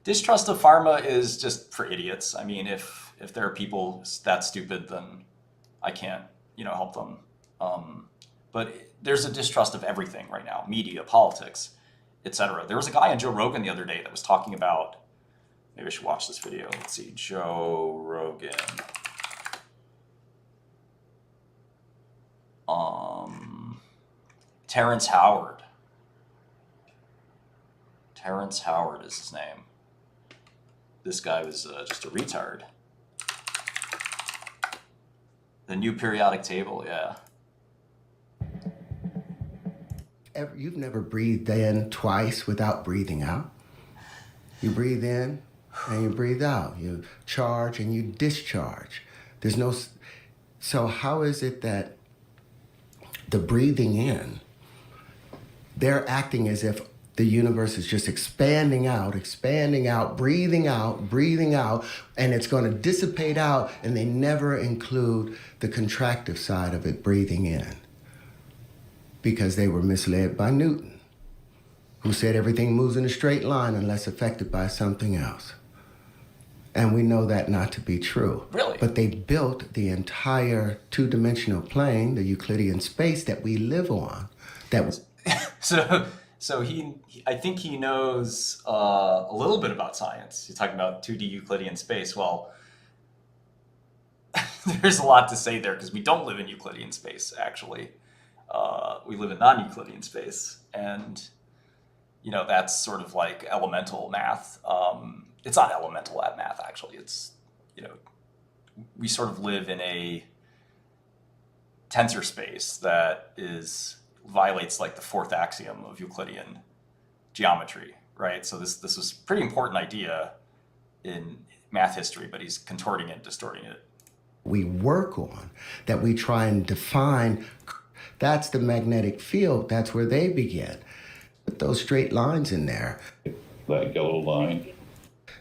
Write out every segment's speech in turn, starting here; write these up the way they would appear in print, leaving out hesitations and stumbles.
Distrust of pharma is just for idiots. I mean, if there are people that stupid, then I can't, help them. But there's a distrust of everything right now: media, politics, etc. There was a guy on Joe Rogan the other day that was talking about. Maybe I should watch this video. Let's see, Joe Rogan. Terrence Howard. Terrence Howard is his name. This guy was just a retard. The new periodic table, yeah. You've never breathed in twice without breathing out. You breathe in and you breathe out. You charge and you discharge. There's no... So how is it that the breathing in, they're acting as if the universe is just expanding out, breathing out, and it's going to dissipate out, and they never include the contractive side of it, breathing in, because they were misled by Newton, who said everything moves in a straight line unless affected by something else. And we know that not to be true. Really? But they built the entire two-dimensional plane, the Euclidean space that we live on, that was... So I think he knows a little bit about science. He's talking about 2D Euclidean space. Well, there's a lot to say there because we don't live in Euclidean space, actually. We live in non-Euclidean space. And, that's sort of like elemental math. It's not elemental math, actually. It's, we sort of live in a tensor space that violates like the fourth axiom of Euclidean geometry, right? So this was a pretty important idea in math history, but he's contorting it, distorting it. We work on, that we try and define, that's the magnetic field, that's where they begin. Put those straight lines in there. That yellow line.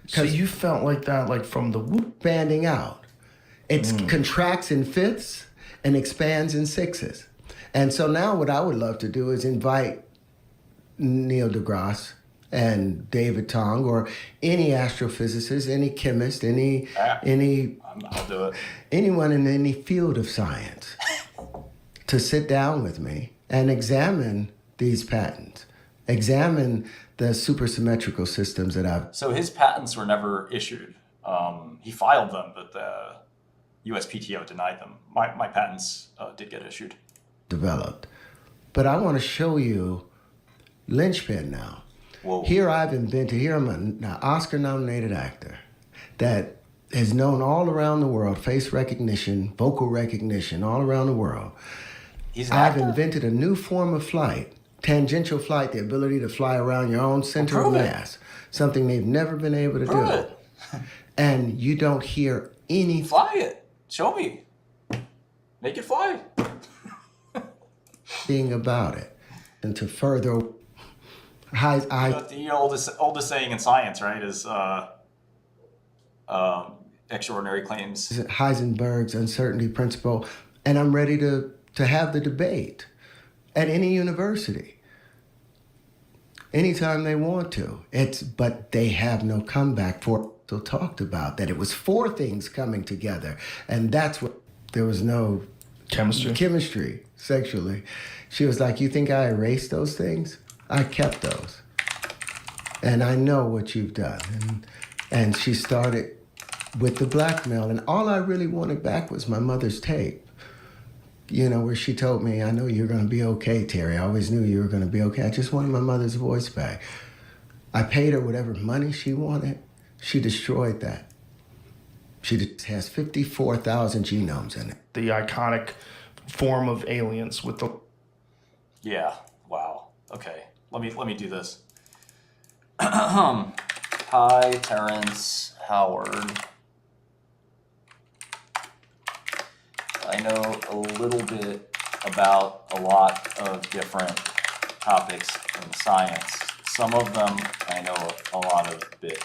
So you felt like that, like from the whoop? Banding out. It contracts in fifths and expands in sixes. And so now what I would love to do is invite Neil deGrasse and David Tong or any astrophysicist, any chemist, I'll do it. Anyone in any field of science to sit down with me and examine these patents, examine the supersymmetrical systems that I've... So his patents were never issued. He filed them, but the USPTO denied them. My patents did get issued. Developed. But I want to show you linchpin now. Whoa. Here I'm an Oscar-nominated actor that is known all around the world, face recognition, vocal recognition, all around the world. I've invented a new form of flight, tangential flight, the ability to fly around your own center of mass, something they've never been able to do. It. And you don't hear any... Fly it. Show me. Make it fly. ...thing about it. And to further... The oldest saying in science, right, is extraordinary claims. Heisenberg's uncertainty principle, and I'm ready to have the debate at any university, anytime they want to. But they have no comeback for it. So talked about that it was four things coming together, and that's what there was no chemistry sexually. She was like, "You think I erased those things? I kept those, and I know what you've done." And she started with the blackmail, and all I really wanted back was my mother's tape, where she told me, "I know you're going to be okay, Terry. I always knew you were going to be okay. I just wanted my mother's voice back." I paid her whatever money she wanted. She destroyed that. She has 54,000 genomes in it. The iconic form of aliens with the... Yeah. Wow. Okay. Let me do this. Hi, Terrence Howard. I know a little bit about a lot of different topics in science. Some of them I know a lot of bit.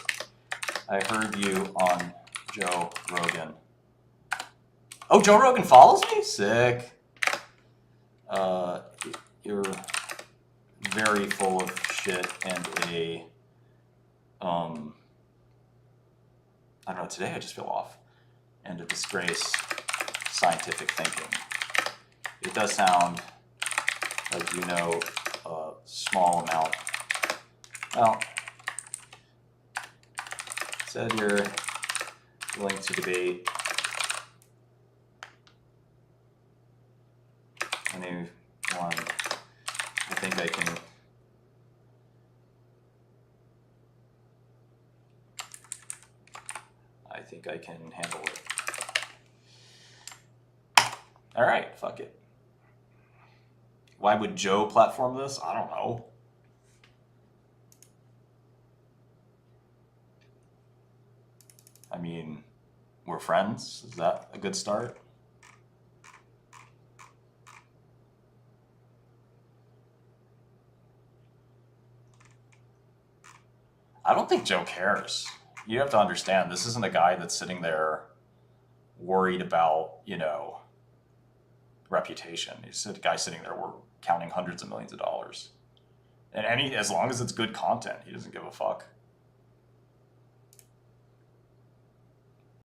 I heard you on Joe Rogan. Oh, Joe Rogan follows me? Sick. You're very full of shit and a I don't know, today I just feel off. And to disgrace scientific thinking. It does sound like you know a small amount. Well, said you're willing to debate anyone. I think I can handle it. All right, fuck it. Why would Joe platform this? I don't know. I mean, we're friends. Is that a good start? I don't think Joe cares. You have to understand, this isn't a guy that's sitting there worried about, reputation. He's a guy sitting there counting hundreds of millions of dollars. And as long as it's good content, he doesn't give a fuck.